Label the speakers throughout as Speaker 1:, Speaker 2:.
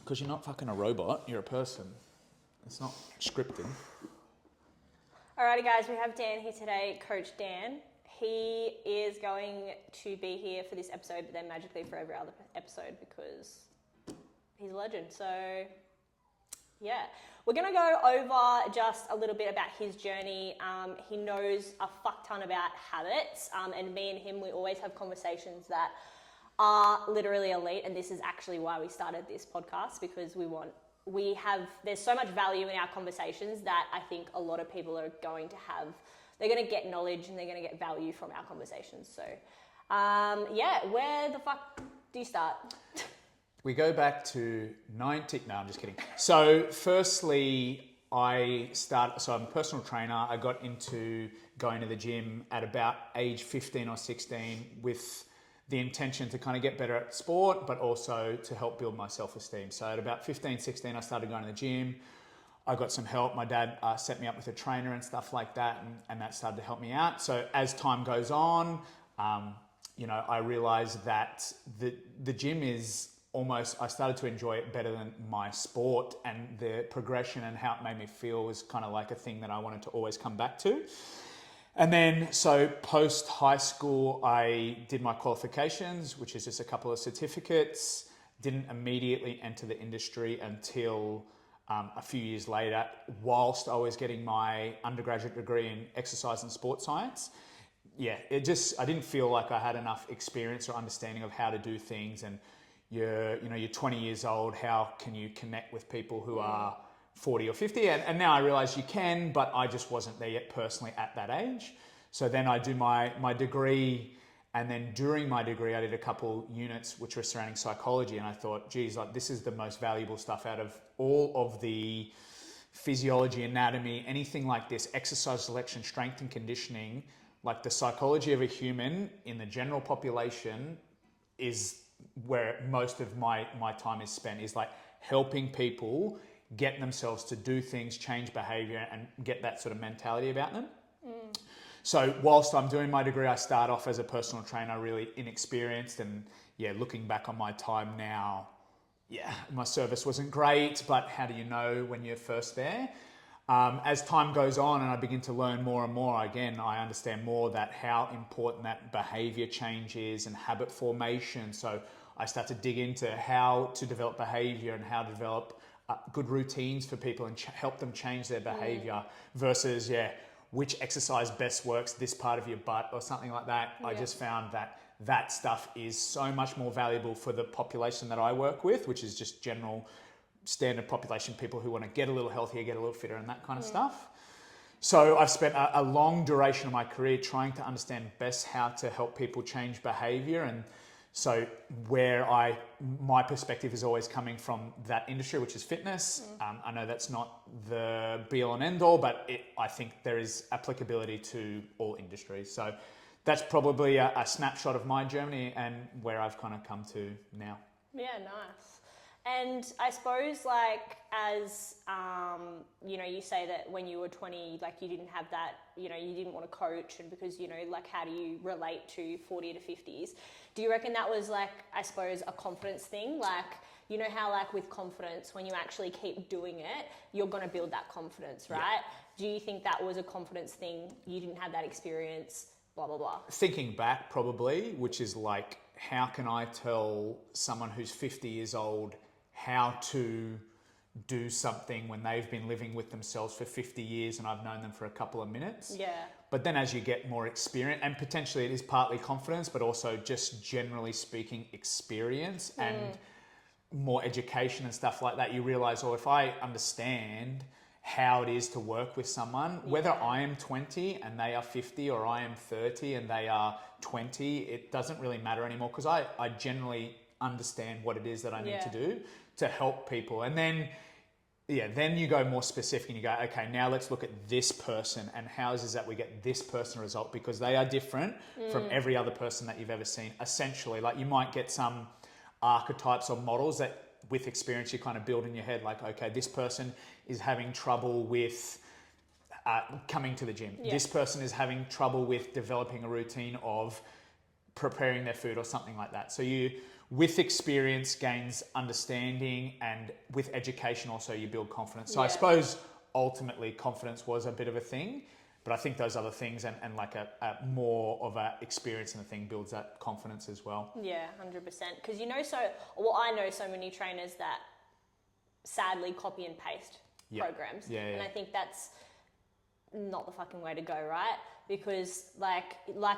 Speaker 1: Because you're not fucking a robot, you're a person. It's not scripted.
Speaker 2: Alrighty guys, we have Dan here today, Coach Dan. He is going to be here for this episode, but then magically for every other episode because he's a legend. So yeah, we're going to go over just a little bit about his journey. He knows a fuck ton about habits, and me and him, we always have conversations that are literally elite, and this is actually why we started this podcast, because there's so much value in our conversations that I think a lot of people are going to have. They're going to get knowledge and they're going to get value from our conversations. So yeah, where the fuck do you start?
Speaker 1: We go back to no, I'm just kidding. So firstly, I'm a personal trainer. I got into going to the gym at about age 15 or 16 with the intention to kind of get better at sport, but also to help build my self-esteem. So at about 15, 16, I started going to the gym. I got some help. My dad set me up with a trainer and stuff like that, and that started to help me out. So as time goes on, I realized that the gym is I started to enjoy it better than my sport, and the progression and how it made me feel was kind of like a thing that I wanted to always come back to. And then, so post high school, I did my qualifications, which is just a couple of certificates. Didn't immediately enter the industry until a few years later, whilst I was getting my undergraduate degree in exercise and sports science. Yeah, I didn't feel like I had enough experience or understanding of how to do things. And you're 20 years old, how can you connect with people who are 40 or 50, and now I realize you can, but I just wasn't there yet personally at that age. So then I do my degree, and then during my degree I did a couple units which were surrounding psychology, and I thought, geez, like this is the most valuable stuff out of all of the physiology, anatomy, anything like this, exercise selection, strength and conditioning. Like the psychology of a human in the general population is where most of my time is spent, is like helping people get themselves to do things, change behavior, and get that sort of mentality about them. So whilst I'm doing my degree, I start off as a personal trainer, really inexperienced, and yeah, looking back on my time now, yeah, my service wasn't great, but how do you know when you're first there? As time goes on and I begin to learn more and more, again, I understand more that how important that behavior change is and habit formation. So I start to dig into how to develop behavior and how to develop good routines for people and help them change their behavior versus, which exercise best works this part of your butt or something like that. Yeah. I just found that stuff is so much more valuable for the population that I work with, which is just general standard population, people who want to get a little healthier, get a little fitter and that kind of stuff. So I've spent a long duration of my career trying to understand best how to help people change behavior. And so my perspective is always coming from that industry, which is fitness. I know that's not the be all and end all, but I think there is applicability to all industries. So that's probably a snapshot of my journey and where I've kind of come to now.
Speaker 2: Yeah, nice. And I suppose as, you say that when you were 20, you didn't have that, you didn't want to coach, and because, how do you relate to 40 to 50s? Do you reckon that was I suppose a confidence thing? How with confidence, when you actually keep doing it, you're going to build that confidence, right? Yeah. Do you think that was a confidence thing? You didn't have that experience, blah, blah, blah.
Speaker 1: Thinking back probably, which is how can I tell someone who's 50 years old how to do something when they've been living with themselves for 50 years and I've known them for a couple of minutes?
Speaker 2: Yeah.
Speaker 1: But then as you get more experience, and potentially it is partly confidence, but also just generally speaking experience and more education and stuff like that, you realize, if I understand how it is to work with someone, whether I am 20 and they are 50 or I am 30 and they are 20, it doesn't really matter anymore because I generally understand what it is that I need to do to help people. And then you go more specific and you go, okay, now let's look at this person and how is it that we get this person a result, because they are different from every other person that you've ever seen. Essentially, you might get some archetypes or models that with experience you kind of build in your head, okay, this person is having trouble with coming to the gym. Yeah. This person is having trouble with developing a routine of preparing their food or something like that. So with experience gains understanding, and with education also you build confidence. So I suppose ultimately confidence was a bit of a thing, but I think those other things and like a more of a experience in the thing builds that confidence as well.
Speaker 2: Yeah, 100%. Because I know so many trainers that sadly copy and paste programs. And I think that's not the fucking way to go, right? Because like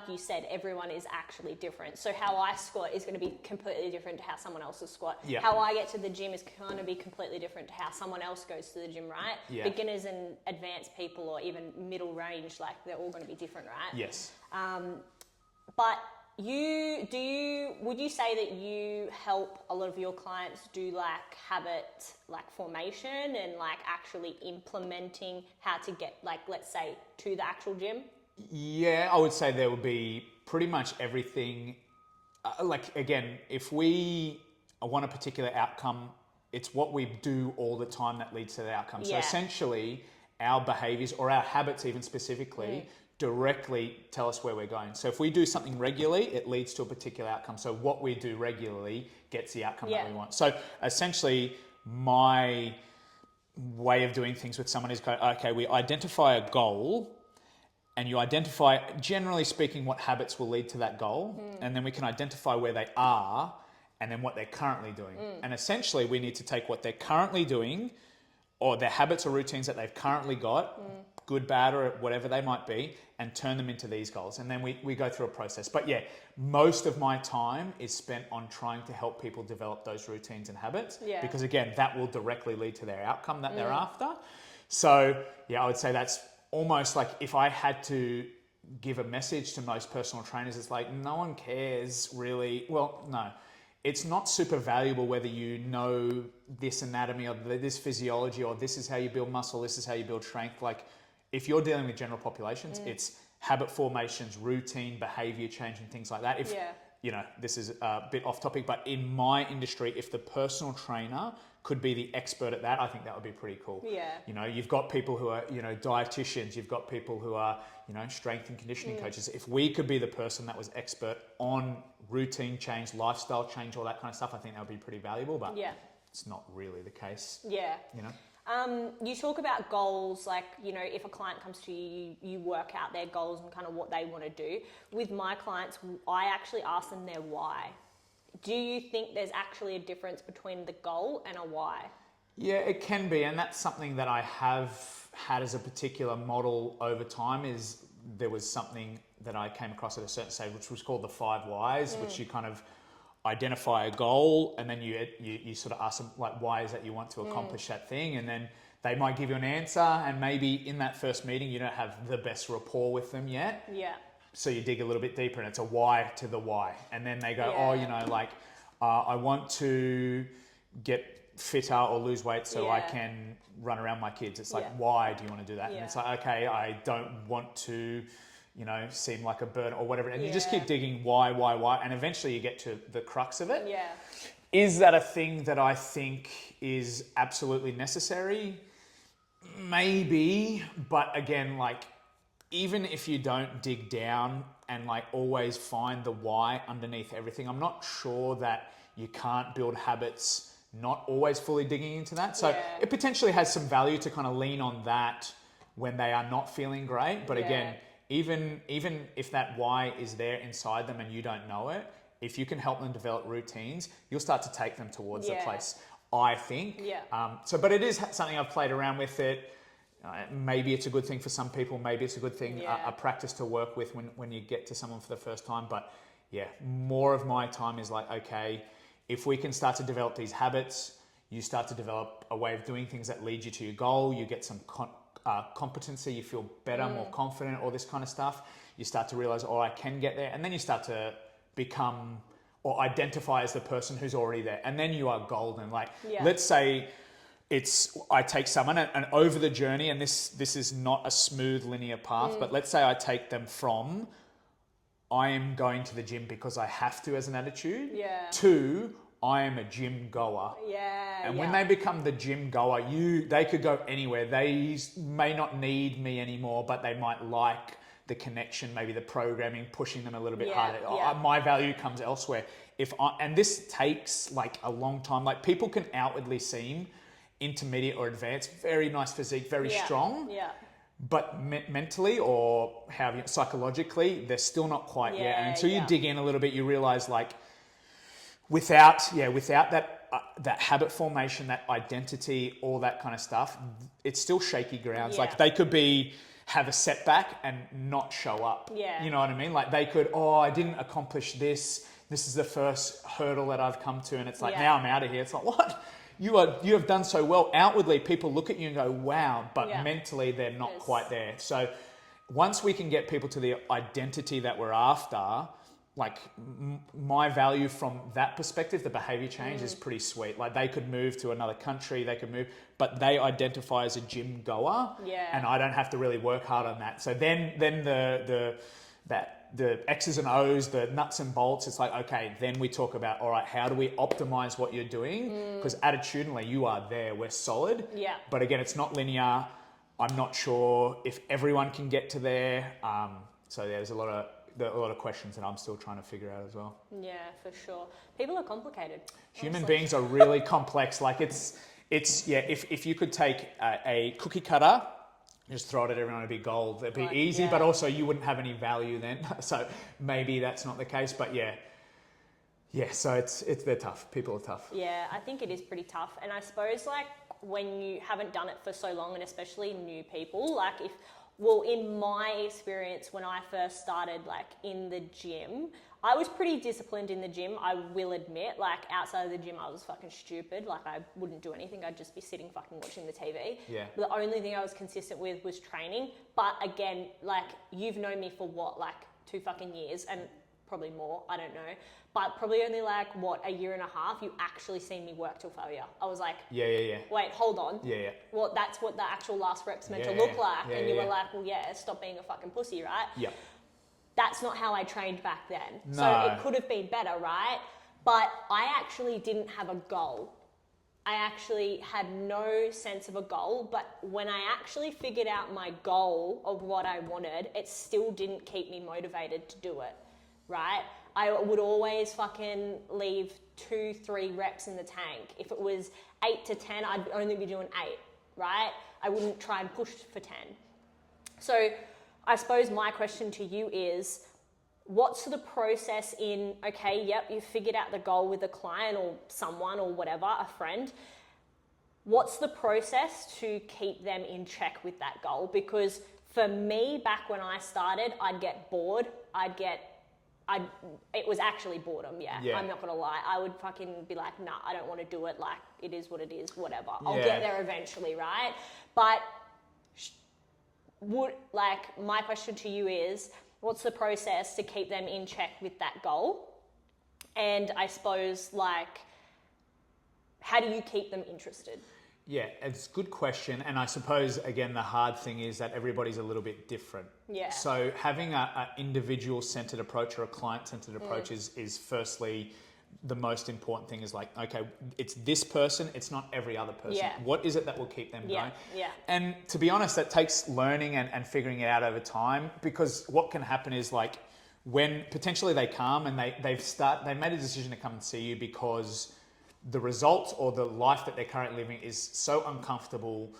Speaker 2: you said, everyone is actually different. So how I squat is going to be completely different to how someone else's squat.
Speaker 1: Yeah.
Speaker 2: How I get to the gym is going to be completely different to how someone else goes to the gym, right?
Speaker 1: Yeah.
Speaker 2: Beginners and advanced people, or even middle range, like they're all going to be different, right?
Speaker 1: Yes.
Speaker 2: But would you say that you help a lot of your clients do like habit like formation and like actually implementing how to get, like, let's say, to the actual gym?
Speaker 1: Yeah, I would say there would be pretty much everything. Like, again, if we want a particular outcome, it's what we do all the time that leads to the outcome. So essentially, our behaviors or our habits even specifically directly tell us where we're going. So if we do something regularly, it leads to a particular outcome. So what we do regularly gets the outcome that we want. So essentially, my way of doing things with someone is, okay, we identify a goal, and you identify, generally speaking, what habits will lead to that goal. And then we can identify where they are and then what they're currently doing. And essentially, we need to take what they're currently doing, or their habits or routines that they've currently got, good, bad, or whatever they might be, and turn them into these goals. And then we go through a process. But yeah, most of my time is spent on trying to help people develop those routines and habits.
Speaker 2: Yeah.
Speaker 1: Because again, that will directly lead to their outcome that they're after. So yeah, I would say that's almost like, if I had to give a message to most personal trainers, it's like, no one cares really. Well, no, it's not super valuable whether you know this anatomy or this physiology, or this is how you build muscle, this is how you build strength. Like, if you're dealing with general populations, it's habit formations, routine, behavior change, and things like that. If you know, this is a bit off topic, but in my industry, if the personal trainer could be the expert at that, I think that would be pretty cool.
Speaker 2: Yeah.
Speaker 1: You know, you've got people who are, you know, dietitians, you've got people who are, you know, strength and conditioning coaches. If we could be the person that was expert on routine change, lifestyle change, all that kind of stuff, I think that would be pretty valuable, but it's not really the case.
Speaker 2: Yeah.
Speaker 1: You know?
Speaker 2: You talk about goals, like, you know, if a client comes to you, you work out their goals and kind of what they want to do. With my clients, I actually ask them their why. Do you think there's actually a difference between the goal and a why?
Speaker 1: Yeah, it can be. And that's something that I have had as a particular model over time. Is there was something that I came across at a certain stage, which was called the 5 whys, which you kind of identify a goal, and then you sort of ask them, like, why is that you want to accomplish that thing? And then they might give you an answer, and maybe in that first meeting you don't have the best rapport with them yet.
Speaker 2: Yeah.
Speaker 1: So you dig a little bit deeper, and it's a why to the why. And then they go, oh, you know, like, I want to get fitter or lose weight so I can run around my kids. It's like, why do you want to do that? And it's like, okay, I don't want to, you know, seem like a burden or whatever. And you just keep digging why. And eventually you get to the crux of it.
Speaker 2: Yeah.
Speaker 1: Is that a thing that I think is absolutely necessary? Maybe. But again, like, even if you don't dig down and like always find the why underneath everything, I'm not sure that you can't build habits not always fully digging into that. So it potentially has some value to kind of lean on that when they are not feeling great. But again, even if that why is there inside them and you don't know it, if you can help them develop routines, you'll start to take them towards the place, I think. But it is something I've played around with it. Maybe it's a good thing for some people. Maybe it's a good thing, a practice to work with when you get to someone for the first time. But yeah, more of my time is like, okay, if we can start to develop these habits, you start to develop a way of doing things that lead you to your goal. You get some competency, you feel better, more confident, all this kind of stuff. You start to realize, oh, I can get there. And then you start to become or identify as the person who's already there. And then you are golden. Like, let's say I take someone and over the journey, and this is not a smooth linear path, but let's say I take them from I am going to the gym because I have to as an attitude to I am a gym goer. And when they become the gym goer, they could go anywhere. They may not need me anymore, but they might like the connection, maybe the programming, pushing them a little bit harder. My value comes elsewhere. and this takes like a long time. Like people can outwardly seem intermediate or advanced, very nice physique, very strong.
Speaker 2: Yeah.
Speaker 1: But mentally or psychologically, they're still not quite yet. And until you dig in a little bit, you realize like without that habit formation, that identity, all that kind of stuff, it's still shaky grounds. Like they could have a setback and not show up.
Speaker 2: Yeah.
Speaker 1: You know what I mean? Like they could, I didn't accomplish this. This is the first hurdle that I've come to. And it's like, now I'm out of here. It's like, what? You have done so well. Outwardly, people look at you and go, wow, but mentally they're not quite there. So once we can get people to the identity that we're after, like my value from that perspective, the behavior change is pretty sweet. Like they could move to another country, but they identify as a gym goer, and I don't have to really work hard on that. So then the X's and O's, the nuts and bolts, it's like, okay, then we talk about, all right, how do we optimize what you're doing? Because attitudinally, you are there. We're solid.
Speaker 2: Yeah.
Speaker 1: But again, it's not linear. I'm not sure if everyone can get to there. So there's a lot of questions that I'm still trying to figure out as well.
Speaker 2: Yeah, for sure. People are complicated.
Speaker 1: Human beings are really complex. Like if you could take a cookie cutter, just throw it at everyone, it'd be gold. It'd be easy, but also you wouldn't have any value then. So maybe that's not the case, but yeah. So they're tough. People are tough.
Speaker 2: Yeah, I think it is pretty tough. And I suppose like when you haven't done it for so long, and especially new people, like in my experience, when I first started like in the gym, I was pretty disciplined in the gym, I will admit. Like outside of the gym, I was fucking stupid. Like I wouldn't do anything. I'd just be sitting fucking watching the TV.
Speaker 1: Yeah.
Speaker 2: The only thing I was consistent with was training. But again, like you've known me for what, like 2 fucking years and probably more, I don't know. But probably only like, a year and a half, you actually seen me work till failure. I was like, wait, hold on.
Speaker 1: Yeah.
Speaker 2: Well, that's what the actual last rep's meant to look like. And you were like, well, stop being a fucking pussy, right?
Speaker 1: Yeah.
Speaker 2: That's not how I trained back then.
Speaker 1: No.
Speaker 2: So it could have been better, right? But I actually didn't have a goal. I actually had no sense of a goal, but when I actually figured out my goal of what I wanted, it still didn't keep me motivated to do it, right? I would always fucking leave 2-3 reps in the tank. If it was 8 to 10, I'd only be doing 8, right? I wouldn't try and push for 10. So I suppose my question to you is, what's the process in, okay, yep, you figured out the goal with a client or someone or whatever, a friend. What's the process to keep them in check with that goal? Because for me, back when I started, I'd get bored. It was actually boredom, yeah. I'm not gonna lie. I would fucking be like, nah, I don't want to do it. Like, it is what it is, whatever. I'll get there eventually, right? But my question to you is, what's the process to keep them in check with that goal? And I suppose, like, how do you keep them interested?
Speaker 1: Yeah, it's a good question. And I suppose, again, the hard thing is that everybody's a little bit different.
Speaker 2: Yeah.
Speaker 1: So having an individual-centered approach or a client-centered approach is firstly the most important thing is like, okay, it's this person, it's not every other person.
Speaker 2: Yeah.
Speaker 1: What is it that will keep them going?
Speaker 2: Yeah.
Speaker 1: And to be honest, that takes learning and figuring it out over time, because what can happen is like when potentially they come and they made a decision to come and see you because the result or the life that they're currently living is so uncomfortable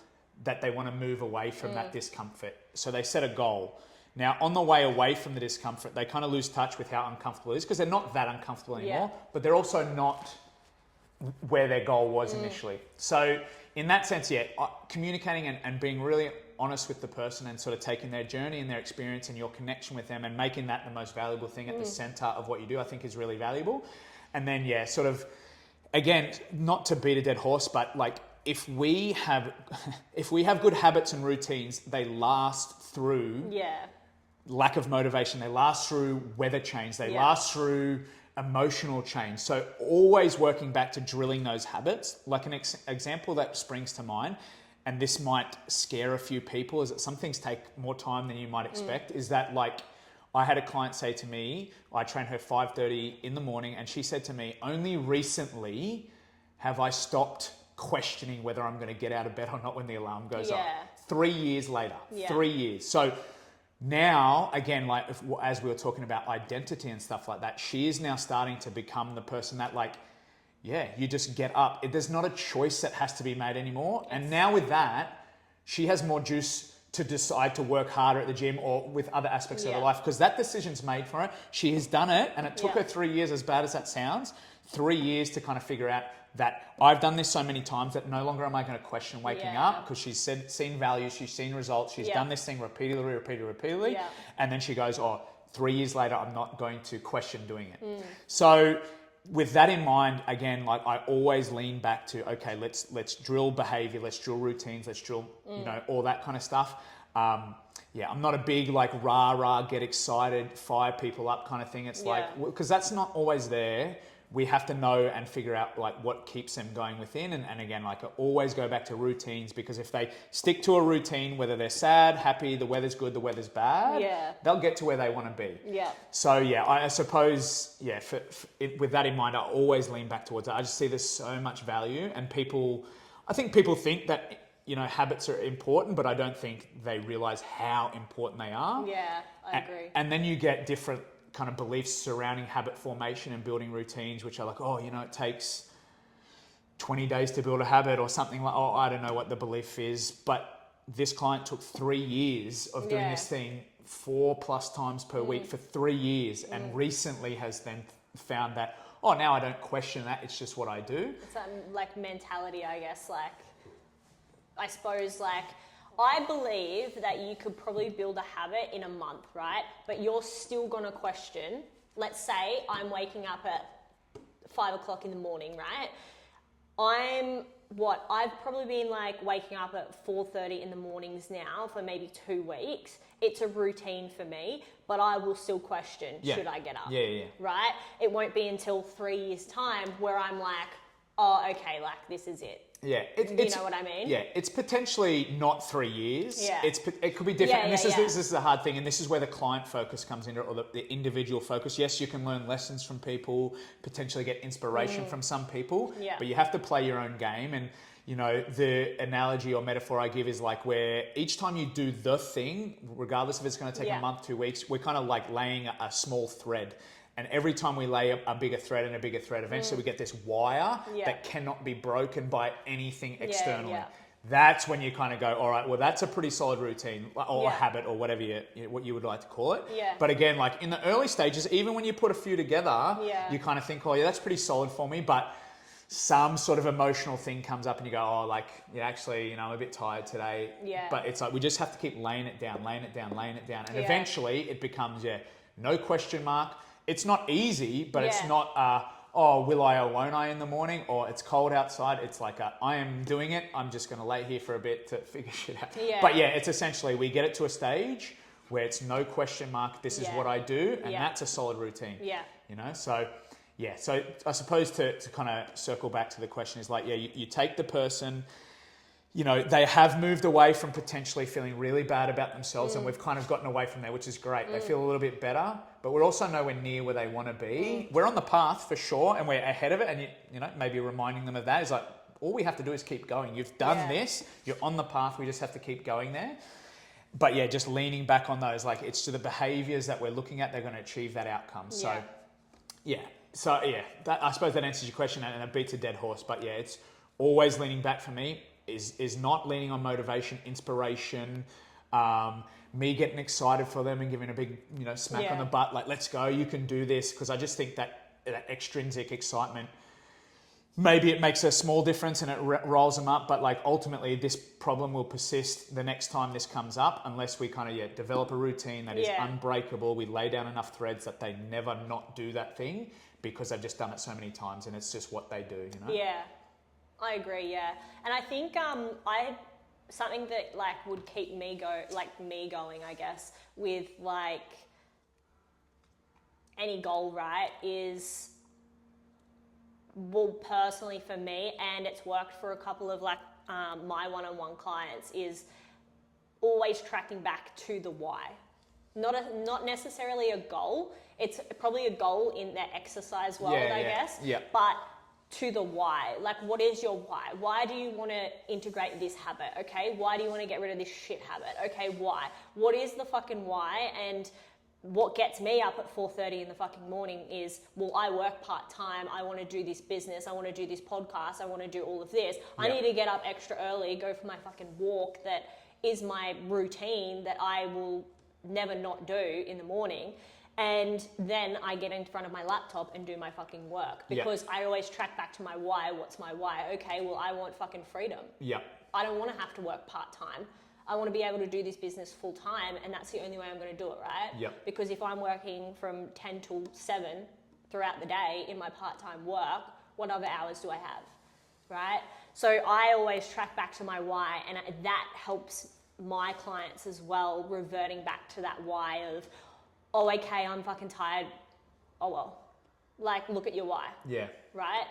Speaker 1: that they want to move away from that discomfort. So they set a goal. Now, on the way away from the discomfort, they kind of lose touch with how uncomfortable it is because they're not that uncomfortable anymore, but they're also not where their goal was initially. So in that sense, communicating and being really honest with the person and sort of taking their journey and their experience and your connection with them and making that the most valuable thing at the center of what you do, I think is really valuable. And then, sort of, again, not to beat a dead horse, but like if we have good habits and routines, they last through lack of motivation, they last through weather change, they last through emotional change. So always working back to drilling those habits. Like an example that springs to mind, and this might scare a few people, is that some things take more time than you might expect, is that like I had a client say to me, I trained her 5:30 in the morning, and she said to me, only recently have I stopped questioning whether I'm going to get out of bed or not when the alarm goes up. 3 years later, 3 years. So now, again, like as we were talking about identity and stuff like that, she is now starting to become the person that like, yeah, you just get up. There's not a choice that has to be made anymore. And now with that, she has more juice to decide to work harder at the gym or with other aspects of her life, because that decision's made for her. She has done it, and it took her 3 years, as bad as that sounds, 3 years to kind of figure out that I've done this so many times that no longer am I going to question waking up, because she's seen value, she's seen results, she's done this thing repeatedly, and then she goes, 3 years later, I'm not going to question doing it. So with that in mind, again, like I always lean back to, okay, let's drill behavior, let's drill routines, let's drill, all that kind of stuff. I'm not a big like rah, get excited, fire people up kind of thing. It's like, because that's not always there. We have to know and figure out like what keeps them going within. And again, like I always go back to routines, because if they stick to a routine, whether they're sad, happy, the weather's good, the weather's bad, they'll get to where they want to be. So I suppose, with that in mind, I always lean back towards it. I just see there's so much value, and I think people think that, habits are important, but I don't think they realize how important they are.
Speaker 2: Yeah, I agree.
Speaker 1: And then you get different kind of beliefs surrounding habit formation and building routines, which are like, it takes 20 days to build a habit or something like, I don't know what the belief is, but this client took 3 years of doing this thing 4+ times per week for 3 years, and recently has then found that, now I don't question that, it's just what I do.
Speaker 2: It's that like mentality, I guess, like, I suppose like, I believe that you could probably build a habit in a month, right? But you're still going to question. Let's say I'm waking up at 5 o'clock in the morning, right? I've probably been like waking up at 4:30 in the mornings now for maybe 2 weeks. It's a routine for me, but I will still question, should I get up?
Speaker 1: Yeah.
Speaker 2: Right? It won't be until 3 years' time where I'm like, oh, okay, like this is it.
Speaker 1: Yeah,
Speaker 2: you know what I mean?
Speaker 1: Yeah, it's potentially not 3 years.
Speaker 2: Yeah.
Speaker 1: It could be different. And this is the hard thing, and this is where the client focus comes into, or the individual focus. Yes, you can learn lessons from people, potentially get inspiration from some people, but you have to play your own game. And the analogy or metaphor I give is like, where each time you do the thing, regardless if it's going to take a month, 2 weeks, we're kind of like laying a small thread. And every time we lay a bigger thread and a bigger thread, eventually we get this wire that cannot be broken by anything externally. That's when you kind of go, all right, well, that's a pretty solid routine or a habit or whatever what you would like to call it. But again, like in the early stages, even when you put a few together, you kind of think, that's pretty solid for me. But some sort of emotional thing comes up and you go, actually, I'm a bit tired today. But it's like, we just have to keep laying it down. And eventually it becomes, no question mark. It's not easy, but it's not, will I or won't I in the morning, or it's cold outside. It's like, I am doing it. I'm just going to lay here for a bit to figure shit out. But it's essentially, we get it to a stage where it's no question mark. This is what I do. And that's a solid routine. So I suppose to kind of circle back to the question is like, you take the person, they have moved away from potentially feeling really bad about themselves, and we've kind of gotten away from there, which is great. They feel a little bit better, but we're also nowhere near where they want to be. We're on the path for sure, and we're ahead of it, and maybe reminding them of that is like, all we have to do is keep going. You've done this, you're on the path, we just have to keep going there. But just leaning back on those, like it's to the behaviors that we're looking at, they're going to achieve that outcome. So that, I suppose that answers your question, and it beats a dead horse, but it's always leaning back for me. Is not leaning on motivation, inspiration, me getting excited for them and giving a big, smack on the butt, like, let's go, you can do this. Because I just think that extrinsic excitement, maybe it makes a small difference and it rolls them up, but like ultimately this problem will persist the next time this comes up, unless we kind of develop a routine that is unbreakable. We lay down enough threads that they never not do that thing, because they've just done it so many times and it's just what they do,
Speaker 2: Yeah. I agree, and I think something that like would keep me going, I guess, with like any goal, right, is, well, personally for me, and it's worked for a couple of like my one-on-one clients, is always tracking back to the why. Not necessarily a goal. It's probably a goal in the exercise world, I guess. But to the why. Like, what is your why? Why do you want to integrate this habit? Okay, why do you want to get rid of this shit habit? Okay, why? What is the fucking why? And what gets me up at 4:30 in the fucking morning is, well, I work part-time, I want to do this business, I want to do this podcast, I want to do all of this. I need to get up extra early, go for my fucking walk that is my routine that I will never not do in the morning. And then I get in front of my laptop and do my fucking work because I always track back to my why. What's my why? Okay, well, I want fucking freedom.
Speaker 1: Yeah.
Speaker 2: I don't want to have to work part-time. I want to be able to do this business full-time, and that's the only way I'm going to do it, right?
Speaker 1: Yep.
Speaker 2: Because if I'm working from 10 till 7 throughout the day in my part-time work, what other hours do I have, right? So I always track back to my why, and that helps my clients as well, reverting back to that why of, oh, okay, I'm fucking tired. Oh, well. Like, look at your why.
Speaker 1: Yeah.
Speaker 2: Right?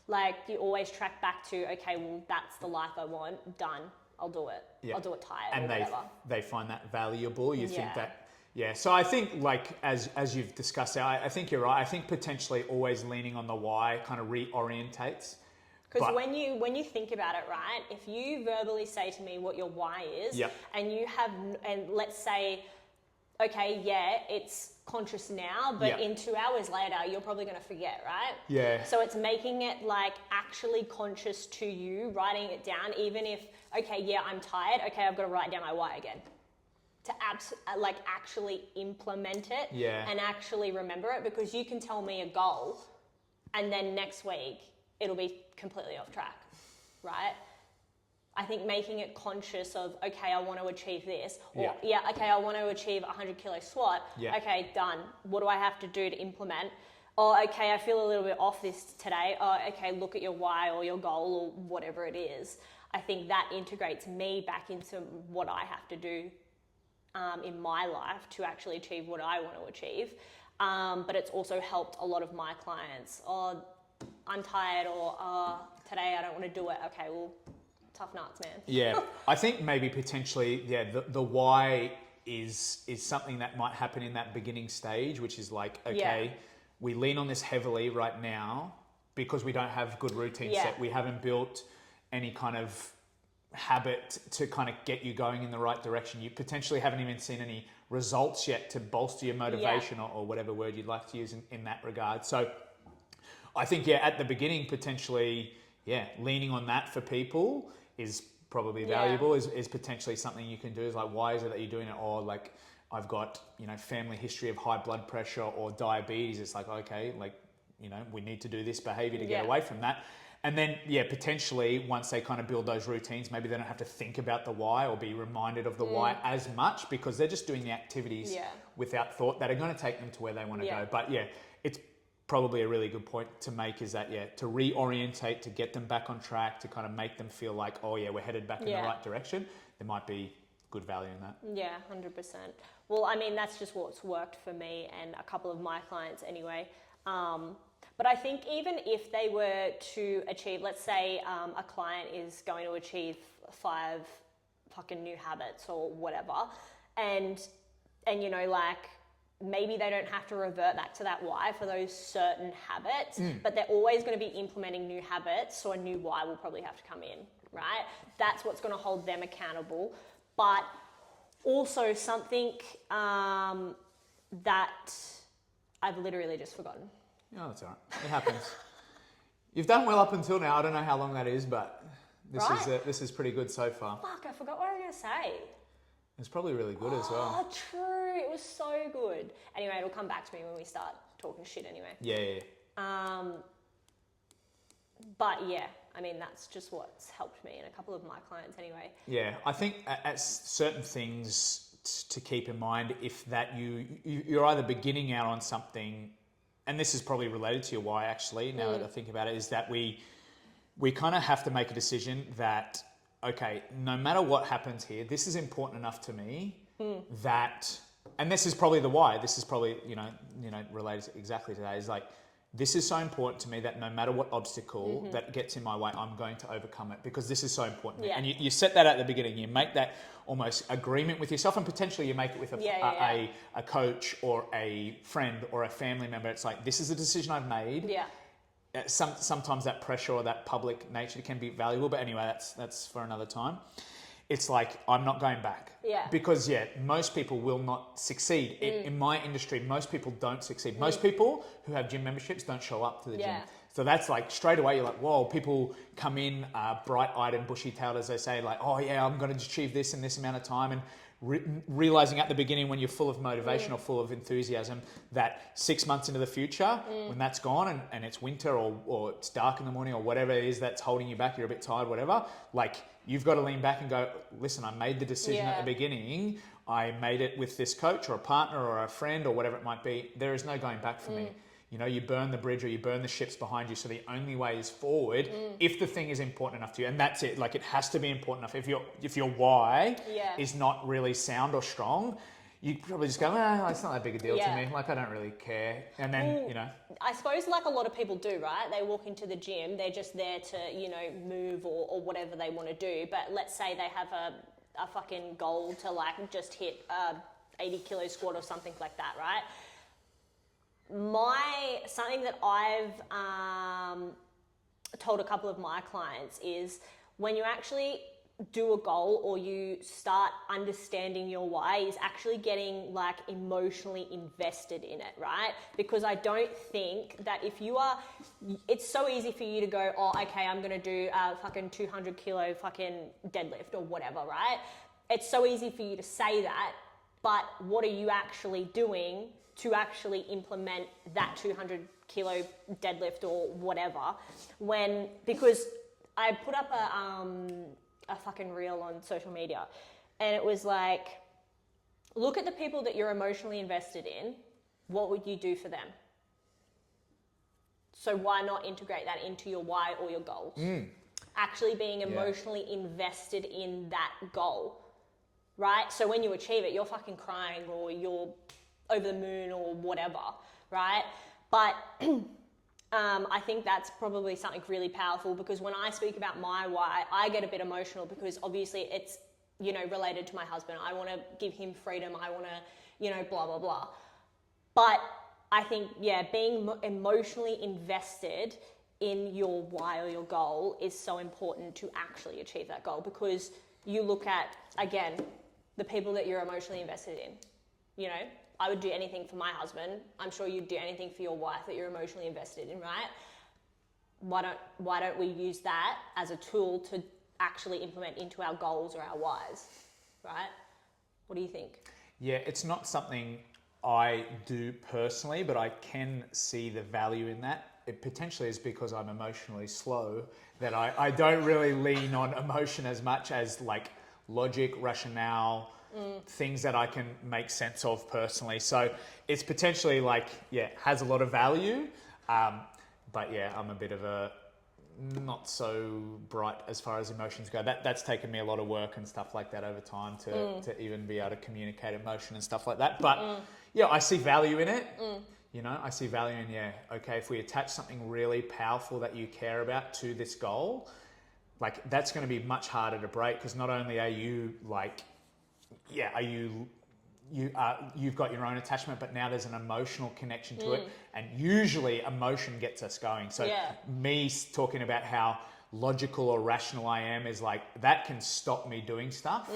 Speaker 2: Like, you always track back to, okay, well, that's the life I want. Done. I'll do it.
Speaker 1: Yeah.
Speaker 2: I'll do it tired
Speaker 1: And
Speaker 2: or whatever.
Speaker 1: they find that valuable. You think
Speaker 2: Yeah.
Speaker 1: that, yeah. So I think, like, as you've discussed, I think you're right. I think potentially always leaning on the why kind of reorientates.
Speaker 2: Because when you think about it, right, if you verbally say to me what your why is,
Speaker 1: Yep.
Speaker 2: and let's say, okay, yeah, it's conscious now, but
Speaker 1: Yep.
Speaker 2: in 2 hours later, you're probably going to forget, right?
Speaker 1: Yeah.
Speaker 2: So it's making it like actually conscious to you, writing it down, even if, okay, yeah, I'm tired, okay, I've got to write down my why again. To actually implement it and actually remember it, because you can tell me a goal and then next week it'll be completely off track, right? I think making it conscious of, okay, I want to achieve this, or okay, I want to achieve 100 kilo squat.
Speaker 1: Yeah.
Speaker 2: Okay, done. What do I have to do to implement? Oh, okay, I feel a little bit off this today. Oh, okay, look at your why or your goal or whatever it is. I think that integrates me back into what I have to do in my life to actually achieve what I want to achieve. But it's also helped a lot of my clients. Oh, I'm tired, or today I don't want to do it. Okay, well, tough nuts, man.
Speaker 1: Yeah, I think maybe potentially, the why is something that might happen in that beginning stage, which is like, okay, we lean on this heavily right now because we don't have good routine set. We haven't built any kind of habit to kind of get you going in the right direction. You potentially haven't even seen any results yet to bolster your motivation or whatever word you'd like to use in that regard. So I think, at the beginning, potentially, leaning on that for people is probably valuable, is potentially something you can do. Is like, why is it that you're doing it? Or like, I've got, family history of high blood pressure or diabetes. It's like, okay, like, we need to do this behavior to get away from that. And then, potentially once they kind of build those routines, maybe they don't have to think about the why or be reminded of the why as much, because they're just doing the activities without thought that are going to take them to where they want to go. But it's probably a really good point to make, is that, to reorientate, to get them back on track, to kind of make them feel like, oh yeah, we're headed back in the right direction. There might be good value in that. Yeah,
Speaker 2: 100%. Well, I mean, that's just what's worked for me and a couple of my clients anyway. But I think even if they were to achieve, let's say a client is going to achieve 5 fucking new habits or whatever, and like, maybe they don't have to revert back to that why for those certain habits, but they're always going to be implementing new habits, so a new why will probably have to come in, right? That's what's going to hold them accountable. But also something that I've literally just forgotten.
Speaker 1: No, that's all right. It happens. You've done well up until now. I don't know how long that is, but this is pretty good so far.
Speaker 2: Fuck, I forgot what I was going to say.
Speaker 1: It's probably really good as well.
Speaker 2: Oh, true. It was so good. Anyway, it'll come back to me when we start talking shit anyway.
Speaker 1: Yeah.
Speaker 2: But I mean, that's just what's helped me and a couple of my clients anyway.
Speaker 1: Yeah, I think at certain things to keep in mind, if that you're either beginning out on something, and this is probably related to your why actually, now that I think about it, is that we kind of have to make a decision that, okay, no matter what happens here, this is important enough to me that, and this is probably the why, this is probably, related exactly to that, is like, this is so important to me that no matter what obstacle that gets in my way, I'm going to overcome it, because this is so important. And you set that at the beginning, you make that almost agreement with yourself, and potentially you make it with a coach or a friend or a family member. It's like, this is a decision I've made. sometimes that pressure or that public nature can be valuable. But anyway, that's for another time. It's like, I'm not going back.
Speaker 2: Yeah.
Speaker 1: Because, most people will not succeed. In my industry, most people don't succeed. Most people who have gym memberships don't show up to the gym. So that's like, straight away, you're like, whoa, people come in bright-eyed and bushy-tailed, as they say, like, oh yeah, I'm going to achieve this in this amount of time. And realizing at the beginning, when you're full of motivation or full of enthusiasm, that 6 months into the future, when that's gone and it's winter or it's dark in the morning or whatever it is that's holding you back, you're a bit tired, whatever, like, you've got to lean back and go, listen, I made the decision at the beginning. I made it with this coach or a partner or a friend or whatever it might be. There is no going back for me. You know, you burn the bridge or you burn the ships behind you. So the only way is forward if the thing is important enough to you. And that's it. Like, it has to be important enough. If your why is not really sound or strong, you probably just go, it's not that big a deal to me. Like, I don't really care. And then, you know.
Speaker 2: I suppose like a lot of people do, right? They walk into the gym, they're just there to, you know, move or whatever they want to do. But let's say they have a fucking goal to like just hit 80 kilo squat or something like that, right? Something that I've told a couple of my clients is when you actually do a goal or you start understanding your why is actually getting like emotionally invested in it, right? Because I don't think that it's so easy for you to go, oh, okay, I'm going to do a fucking 200 kilo fucking deadlift or whatever, right? It's so easy for you to say that, but what are you actually doing to actually implement that 200 kilo deadlift or whatever? Because I put up a fucking reel on social media and it was like, look at the people that you're emotionally invested in. What would you do for them? So why not integrate that into your why or your goals? Actually being emotionally invested in that goal, right? So when you achieve it, you're fucking crying or you're over the moon or whatever, right? But I think that's probably something really powerful because when I speak about my why, I get a bit emotional because obviously it's, you know, related to my husband. I want to give him freedom. I want to, you know, blah, blah, blah. But I think, being emotionally invested in your why or your goal is so important to actually achieve that goal because you look at, again, the people that you're emotionally invested in, you know, I would do anything for my husband. I'm sure you'd do anything for your wife that you're emotionally invested in, right? Why don't we use that as a tool to actually implement into our goals or our whys, right? What do you think?
Speaker 1: Yeah, it's not something I do personally, but I can see the value in that. It potentially is because I'm emotionally slow that I don't really lean on emotion as much as like logic, rationale, things that I can make sense of personally. So it's potentially like, has a lot of value. But I'm a bit of a not so bright as far as emotions go. That's taken me a lot of work and stuff like that over time to even be able to communicate emotion and stuff like that. But I see value in it. You know, I see value in, okay, if we attach something really powerful that you care about to this goal, like that's going to be much harder to break because not only are you like, you've got your own attachment, but now there's an emotional connection to it. And usually emotion gets us going. So me talking about how logical or rational I am is like, that can stop me doing stuff.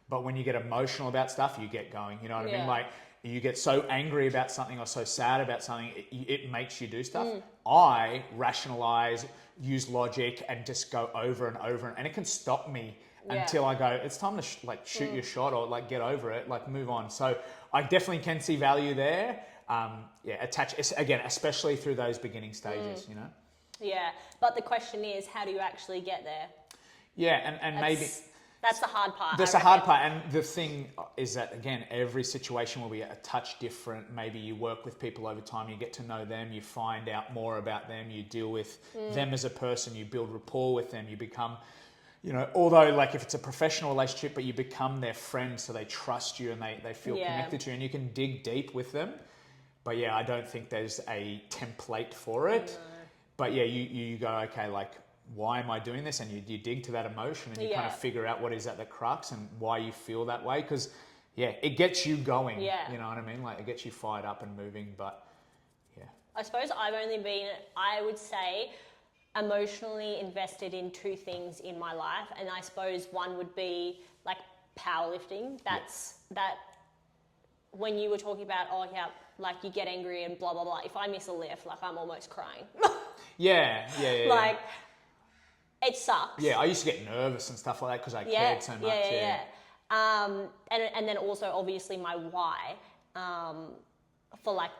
Speaker 1: But when you get emotional about stuff, you get going. You know what I mean? Like you get so angry about something or so sad about something, it makes you do stuff. I rationalize, use logic and just go over and over. And it can stop me until I go, it's time to shoot your shot or like get over it, like move on. So I definitely can see value there. Attach, again, especially through those beginning stages, you know?
Speaker 2: Yeah, but the question is, how do you actually get there?
Speaker 1: Yeah, and maybe...
Speaker 2: That's the hard part.
Speaker 1: That's the hard part. And the thing is that, again, every situation will be a touch different. Maybe you work with people over time, you get to know them, you find out more about them, you deal with them as a person, you build rapport with them, you become... You know, although like if it's a professional relationship, but you become their friend, so they trust you and they feel connected to you and you can dig deep with them. But I don't think there's a template for it. No. But you go, okay, like, why am I doing this? And you dig to that emotion and you kind of figure out what is at the crux and why you feel that way. Because, it gets you going. Yeah. You know what I mean? Like, it gets you fired up and moving. But,
Speaker 2: I suppose I've only been, I would say, emotionally invested in two things in my life, and I suppose one would be like powerlifting. That's that. When you were talking about, oh yeah, like you get angry and blah blah blah. If I miss a lift, like I'm almost crying.
Speaker 1: Yeah.
Speaker 2: Like it sucks.
Speaker 1: Yeah, I used to get nervous and stuff like that because I cared so much.
Speaker 2: Yeah. And then also obviously my why for like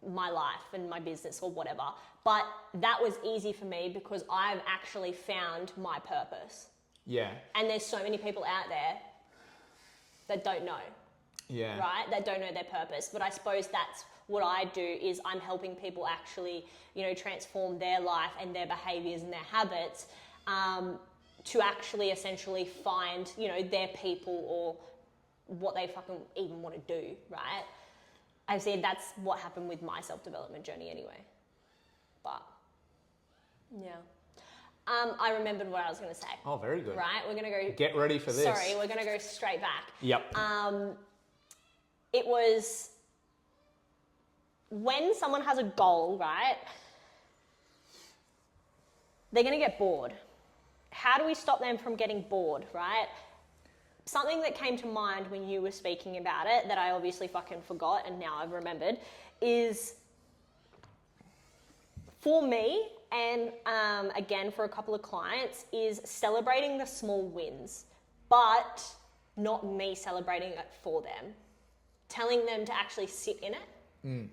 Speaker 2: my life and my business or whatever. But that was easy for me because I've actually found my purpose.
Speaker 1: Yeah.
Speaker 2: And there's so many people out there that don't know.
Speaker 1: Yeah.
Speaker 2: Right? That don't know their purpose. But I suppose that's what I do is I'm helping people actually, transform their life and their behaviors and their habits to actually essentially find, their people or what they fucking even want to do, right? I've said that's what happened with my self-development journey anyway. But, yeah. I remembered what I was going to say.
Speaker 1: Oh, very good.
Speaker 2: Right? We're going to go...
Speaker 1: Get ready for this.
Speaker 2: Sorry, we're going to go straight back.
Speaker 1: Yep.
Speaker 2: It was... When someone has a goal, right, they're going to get bored. How do we stop them from getting bored, right? Something that came to mind when you were speaking about it that I obviously fucking forgot and now I've remembered is for me and again for a couple of clients is celebrating the small wins, but not me celebrating it for them. Telling them to actually sit in it.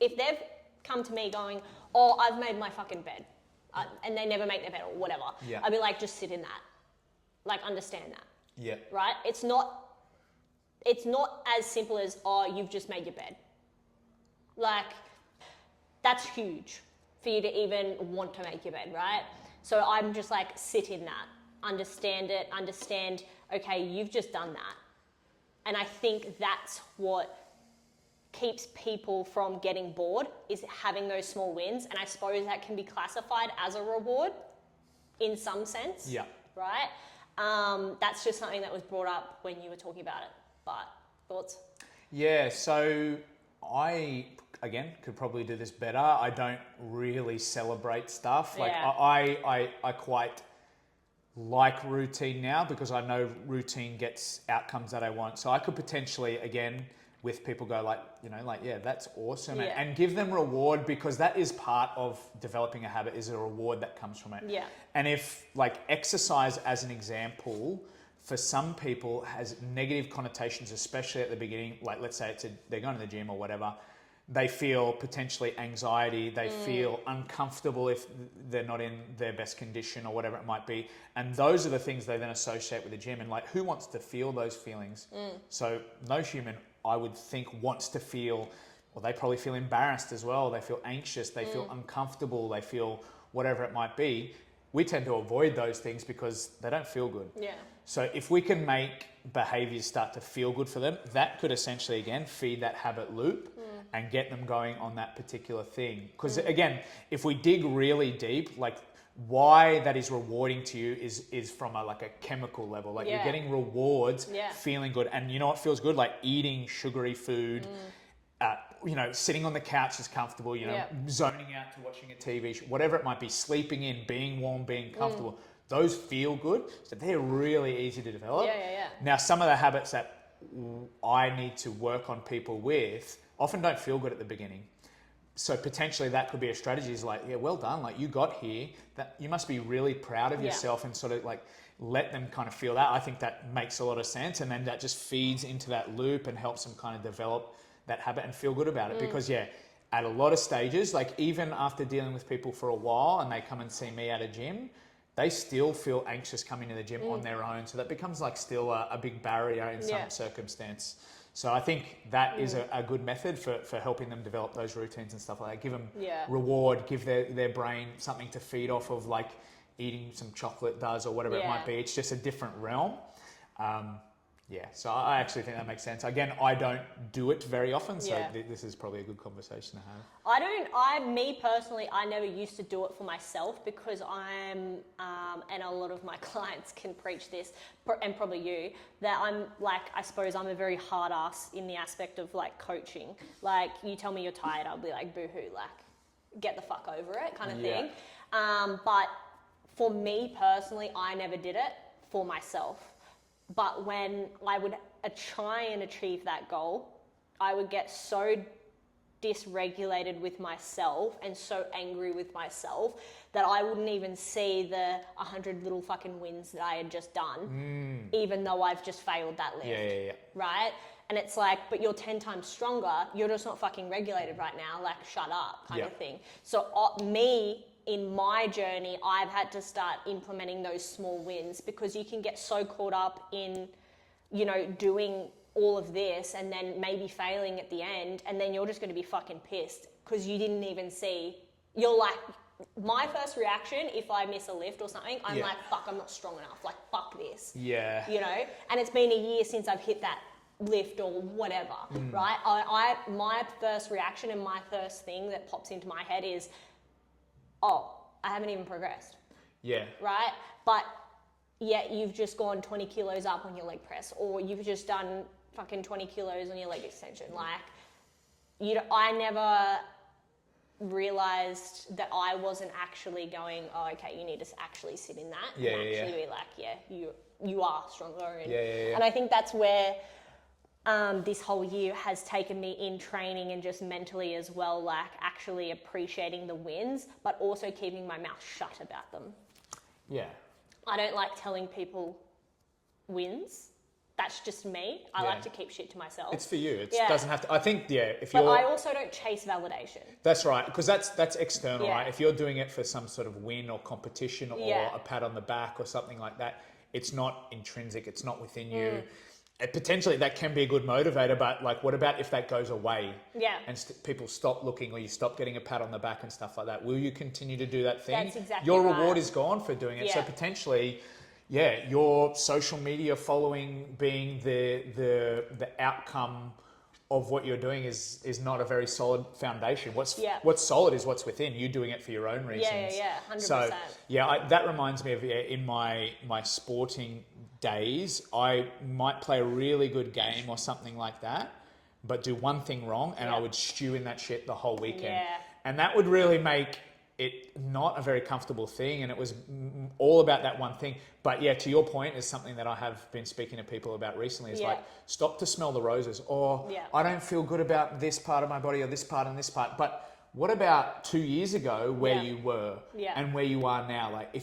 Speaker 2: If they've come to me going, oh, I've made my fucking bed, and they never make their bed or whatever, I'd be like, just sit in that. Like, understand that.
Speaker 1: Yeah.
Speaker 2: Right? It's not as simple as, oh, you've just made your bed. Like, that's huge for you to even want to make your bed, right? So I'm just like, sit in that. Understand it. Understand, okay, you've just done that. And I think that's what keeps people from getting bored is having those small wins. And I suppose that can be classified as a reward in some sense.
Speaker 1: Yeah.
Speaker 2: Right? That's just something that was brought up when you were talking about it. But thoughts?
Speaker 1: Yeah, so I, again, could probably do this better. I don't really celebrate stuff. Like I quite like routine now because I know routine gets outcomes that I want. So I could potentially, again, with people go like, yeah, that's awesome.
Speaker 2: Yeah.
Speaker 1: And give them reward because that is part of developing a habit is a reward that comes from it.
Speaker 2: Yeah.
Speaker 1: And if like exercise as an example, for some people has negative connotations, especially at the beginning, like let's say they're going to the gym or whatever, they feel potentially anxiety, they feel uncomfortable if they're not in their best condition or whatever it might be. And those are the things they then associate with the gym. And like, who wants to feel those feelings? So no human, I would think, wants to feel, well, they probably feel embarrassed as well. They feel anxious, they feel uncomfortable, they feel whatever it might be. We tend to avoid those things because they don't feel good.
Speaker 2: Yeah.
Speaker 1: So if we can make behaviors start to feel good for them, that could essentially, again, feed that habit loop and get them going on that particular thing. Because again, if we dig really deep, like why that is rewarding to you is from a chemical level. Like you're getting rewards, feeling good. And you know what feels good? Like eating sugary food, sitting on the couch is comfortable, zoning out to watching a TV show, whatever it might be, sleeping in, being warm, being comfortable. Those feel good. So they're really easy to develop.
Speaker 2: Yeah.
Speaker 1: Now, some of the habits that I need to work on people with often don't feel good at the beginning. So potentially that could be a strategy is like, yeah, well done. Like you got here, that you must be really proud of yourself and sort of like let them kind of feel that. I think that makes a lot of sense. And then that just feeds into that loop and helps them kind of develop that habit and feel good about it. Because at a lot of stages, like even after dealing with people for a while and they come and see me at a gym, they still feel anxious coming to the gym on their own. So that becomes like still a big barrier in some circumstance. So I think that is a good method for helping them develop those routines and stuff like that. Give them reward, give their brain something to feed off of, like eating some chocolate does or whatever it might be. It's just a different realm. So I actually think that makes sense. Again, I don't do it very often, so this is probably a good conversation to have.
Speaker 2: Me personally, I never used to do it for myself because I'm, and a lot of my clients can preach this, and probably you, that I'm like, I suppose I'm a very hard ass in the aspect of like coaching. Like you tell me you're tired, I'll be like, boo-hoo, like get the fuck over it kind of
Speaker 1: Yeah.
Speaker 2: thing. But for me personally, I never did it for myself. But when I would try and achieve that goal, I would get so dysregulated with myself and so angry with myself that I wouldn't even see the 100 little fucking wins that I had just done, even though I've just failed that lift.
Speaker 1: Yeah.
Speaker 2: Right? And it's like, but you're 10 times stronger. You're just not fucking regulated right now. Like, shut up kind of thing. So me, in my journey, I've had to start implementing those small wins because you can get so caught up in, you know, doing all of this and then maybe failing at the end, and then you're just going to be fucking pissed because you didn't even see. You're like, my first reaction if I miss a lift or something, I'm like, fuck, I'm not strong enough. Like, fuck this.
Speaker 1: Yeah.
Speaker 2: You know? And it's been a year since I've hit that lift or whatever, right? My first reaction and my first thing that pops into my head is, oh, I haven't even progressed.
Speaker 1: Yeah.
Speaker 2: Right? But yet you've just gone 20 kilos up on your leg press, or you've just done fucking 20 kilos on your leg extension. Like, I never realized that I wasn't actually going, oh, okay, you need to actually sit in that and actually be like, you are stronger. And, and I think that's where this whole year has taken me in training and just mentally as well, like actually appreciating the wins, but also keeping my mouth shut about them.
Speaker 1: Yeah.
Speaker 2: I don't like telling people wins. That's just me. I like to keep shit to myself.
Speaker 1: It's for you. It doesn't have to. I think, if
Speaker 2: but
Speaker 1: you're...
Speaker 2: I also don't chase validation.
Speaker 1: That's right, because that's external,
Speaker 2: Yeah.
Speaker 1: right? If you're doing it for some sort of win or competition or a pat on the back or something like that, it's not intrinsic. It's not within you. Potentially that can be a good motivator, but like, what about if that goes away?
Speaker 2: Yeah.
Speaker 1: And people stop looking, or you stop getting a pat on the back and stuff like that. Will you continue to do that thing?
Speaker 2: That's exactly
Speaker 1: Your
Speaker 2: right.
Speaker 1: reward is gone for doing it. So potentially, your social media following being the outcome of what you're doing is not a very solid foundation. What's solid is what's within you, doing it for your own reasons.
Speaker 2: 100%.
Speaker 1: So that reminds me of in my sporting days, I might play a really good game or something like that, but do one thing wrong, and I would stew in that shit the whole weekend, and that would really make it not a very comfortable thing, and it was all about that one thing. But to your point, is something that I have been speaking to people about recently, is like, stop to smell the roses, or I don't feel good about this part of my body or this part and this part. But what about 2 years ago where you were and where you are now? Like,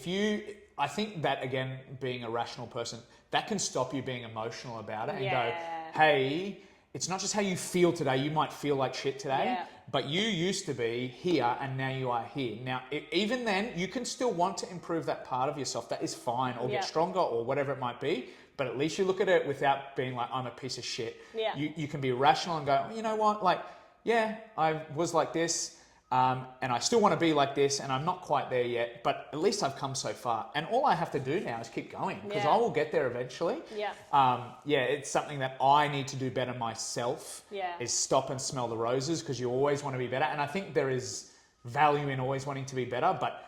Speaker 1: I think that, again, being a rational person, that can stop you being emotional about it and go, hey, it's not just how you feel today. You might feel like shit today, but you used to be here and now you are here. Now, even then, you can still want to improve that part of yourself. That is fine, or get stronger or whatever it might be. But at least you look at it without being like, I'm a piece of shit.
Speaker 2: Yeah.
Speaker 1: You can be rational and go, you know what? Like, I was like this. And I still want to be like this, and I'm not quite there yet, but at least I've come so far. And all I have to do now is keep going, because I will get there eventually. It's something that I need to do better myself, is stop and smell the roses, because you always want to be better. And I think there is value in always wanting to be better, but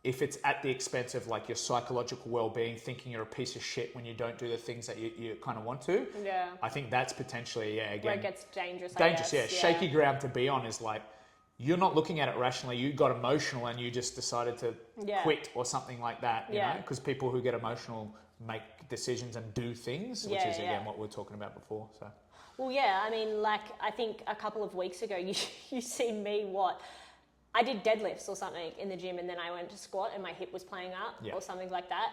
Speaker 1: if it's at the expense of like your psychological well-being, thinking you're a piece of shit when you don't do the things that you kind of want to, I think that's potentially, again...
Speaker 2: where it gets dangerous,
Speaker 1: Shaky ground to be on is like, you're not looking at it rationally. You got emotional and you just decided to quit or something like that, you know? Because people who get emotional make decisions and do things, which is, again, what we were talking about before. So.
Speaker 2: Well, I mean, like, I think a couple of weeks ago, you seen me, I did deadlifts or something in the gym, and then I went to squat and my hip was playing up or something like that.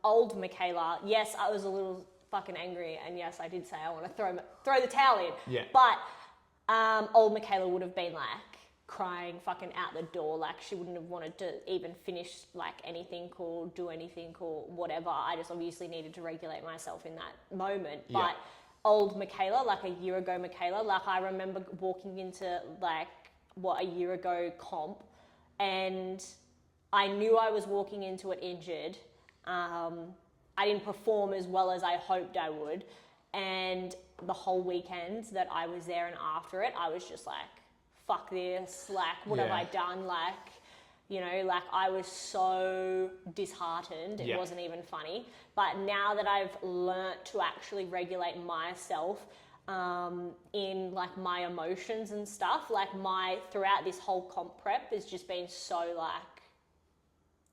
Speaker 2: Old Michaela, yes, I was a little fucking angry, and yes, I did say I want to throw the towel in.
Speaker 1: Yeah.
Speaker 2: But old Michaela would have been like crying fucking out the door. Like, she wouldn't have wanted to even finish like anything or do anything or whatever. I just obviously needed to regulate myself in that moment.
Speaker 1: Yeah.
Speaker 2: But old Michaela, like a year ago Michaela, like I remember walking into like a year ago comp, and I knew I was walking into it injured. I didn't perform as well as I hoped I would. And the whole weekend that I was there and after it, I was just like, fuck this. Like, what have I done? Like, you know, like I was so disheartened. It wasn't even funny. But now that I've learnt to actually regulate myself, in like my emotions and stuff. Like throughout this whole comp prep has just been so like,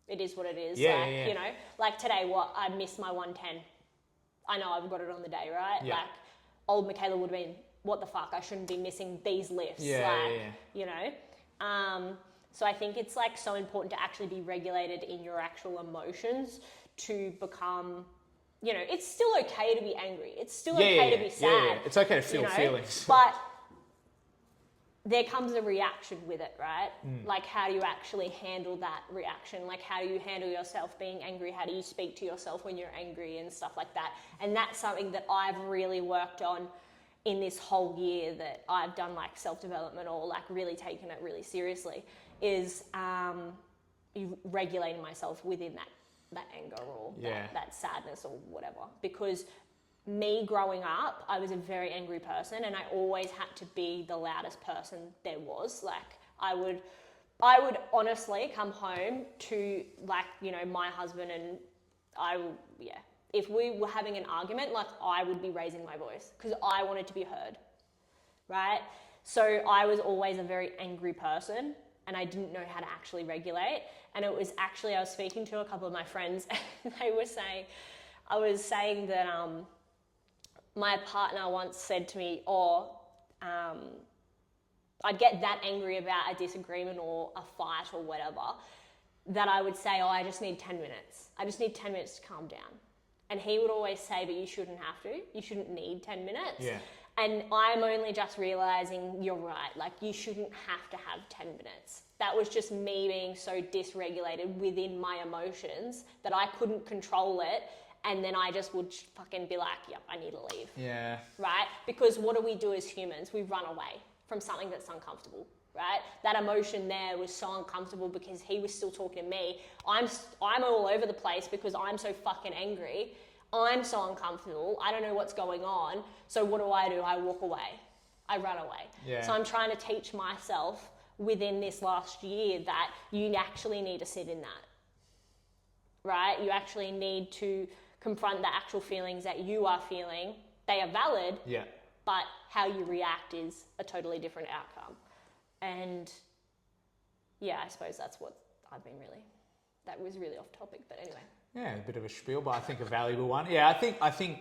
Speaker 2: it is what it is.
Speaker 1: Yeah,
Speaker 2: like,
Speaker 1: yeah.
Speaker 2: you know, like today, I missed my 110. I know I've got it on the day, right?
Speaker 1: Yeah.
Speaker 2: Like old Michaela would have been, what the fuck? I shouldn't be missing these lifts. You know? So I think it's like so important to actually be regulated in your actual emotions to become, you know, it's still okay to be angry. It's still okay to be sad.
Speaker 1: Yeah. It's okay to feel feelings.
Speaker 2: But there comes a reaction with it, right? Like how do you actually handle that reaction? Like how do you handle yourself being angry? How do you speak to yourself when you're angry and stuff like that? And that's something that I've really worked on in this whole year that I've done like self-development or like really taken it really seriously is regulating myself within that anger or that sadness or whatever. Because me growing up, I was a very angry person and I always had to be the loudest person there was. Like I would honestly come home to like, you know, my husband and if we were having an argument, like I would be raising my voice because I wanted to be heard, right? So I was always a very angry person and I didn't know how to actually regulate. And it was actually, I was speaking to a couple of my friends and they were saying, I was saying that my partner once said to me, I'd get that angry about a disagreement or a fight or whatever, that I would say, I just need 10 minutes. I just need 10 minutes to calm down. And he would always say, but you shouldn't have to. You shouldn't need 10 minutes.
Speaker 1: Yeah.
Speaker 2: And I'm only just realizing you're right. Like you shouldn't have to have 10 minutes. That was just me being so dysregulated within my emotions that I couldn't control it. And then I just would fucking be like, yep, I need to leave.
Speaker 1: Yeah.
Speaker 2: Right? Because what do we do as humans? We run away from something that's uncomfortable, right? That emotion there was so uncomfortable because he was still talking to me. I'm all over the place because I'm so fucking angry. I'm so uncomfortable. I don't know what's going on. So what do? I walk away. I run away.
Speaker 1: Yeah.
Speaker 2: So I'm trying to teach myself within this last year that you actually need to sit in that, right? You actually need to confront the actual feelings that you are feeling. They are valid, but how you react is a totally different outcome. And yeah, I suppose that's what I've been that was really off topic, but anyway.
Speaker 1: Yeah, a bit of a spiel, but I think a valuable one. Yeah, I think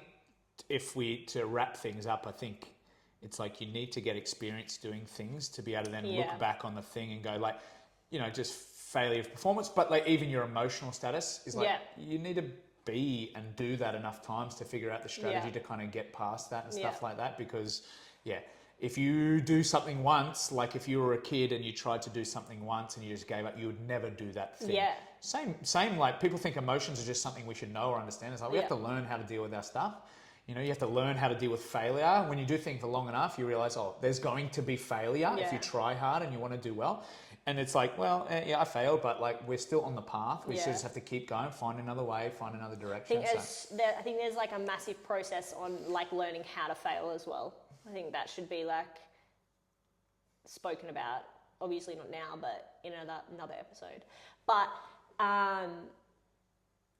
Speaker 1: to wrap things up, I think it's like you need to get experience doing things to be able to then look back on the thing and go like, you know, just failure of performance, but like even your emotional status is like, you need to be and do that enough times to figure out the strategy to kind of get past that and stuff like that. Because if you do something once, like if you were a kid and you tried to do something once and you just gave up, you would never do that thing.
Speaker 2: Yeah.
Speaker 1: Same like people think emotions are just something we should know or understand. It's like we have to learn how to deal with our stuff. You know, you have to learn how to deal with failure. When you do things for long enough, you realize, there's going to be failure if you try hard and you want to do well. And it's like, well, I failed, but like we're still on the path. We just have to keep going, find another way, find another direction.
Speaker 2: I think there's like a massive process on like learning how to fail as well. I think that should be like spoken about. Obviously not now, but in another episode. But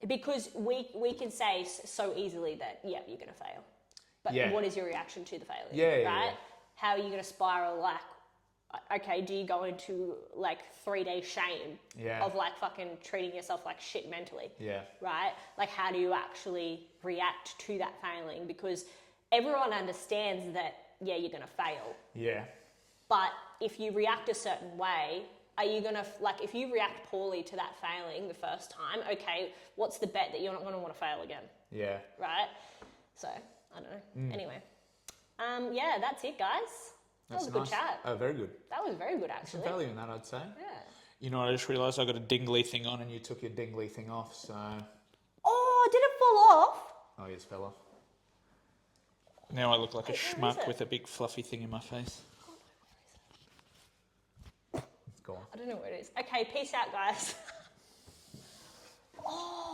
Speaker 2: because we can say so easily that you're going to fail, but what is your reaction to the failure? Right? How are you going to spiral? Like, okay, do you go into like 3-day shame of like fucking treating yourself like shit mentally? Yeah. Right? Like, how do you actually react to that failing? Because everyone understands that, you're going to fail. Yeah. But if you react a certain way, are you going to, like, if you react poorly to that failing the first time, okay, what's the bet that you're not going to want to fail again? Yeah. Right? So, I don't know. Anyway. That's it, guys. That was a good chat.
Speaker 1: Oh, very good.
Speaker 2: That was very good, actually.
Speaker 1: Some value in that, I'd say.
Speaker 2: Yeah.
Speaker 1: You know, I just realised I got a dingly thing on and you took your dingly thing off, so...
Speaker 2: Oh, did it fall off?
Speaker 1: Oh, yes, fell off. Now I look like a schmuck with a big fluffy thing in my face. It's gone.
Speaker 2: I don't know where it is. Okay, peace out, guys. Oh.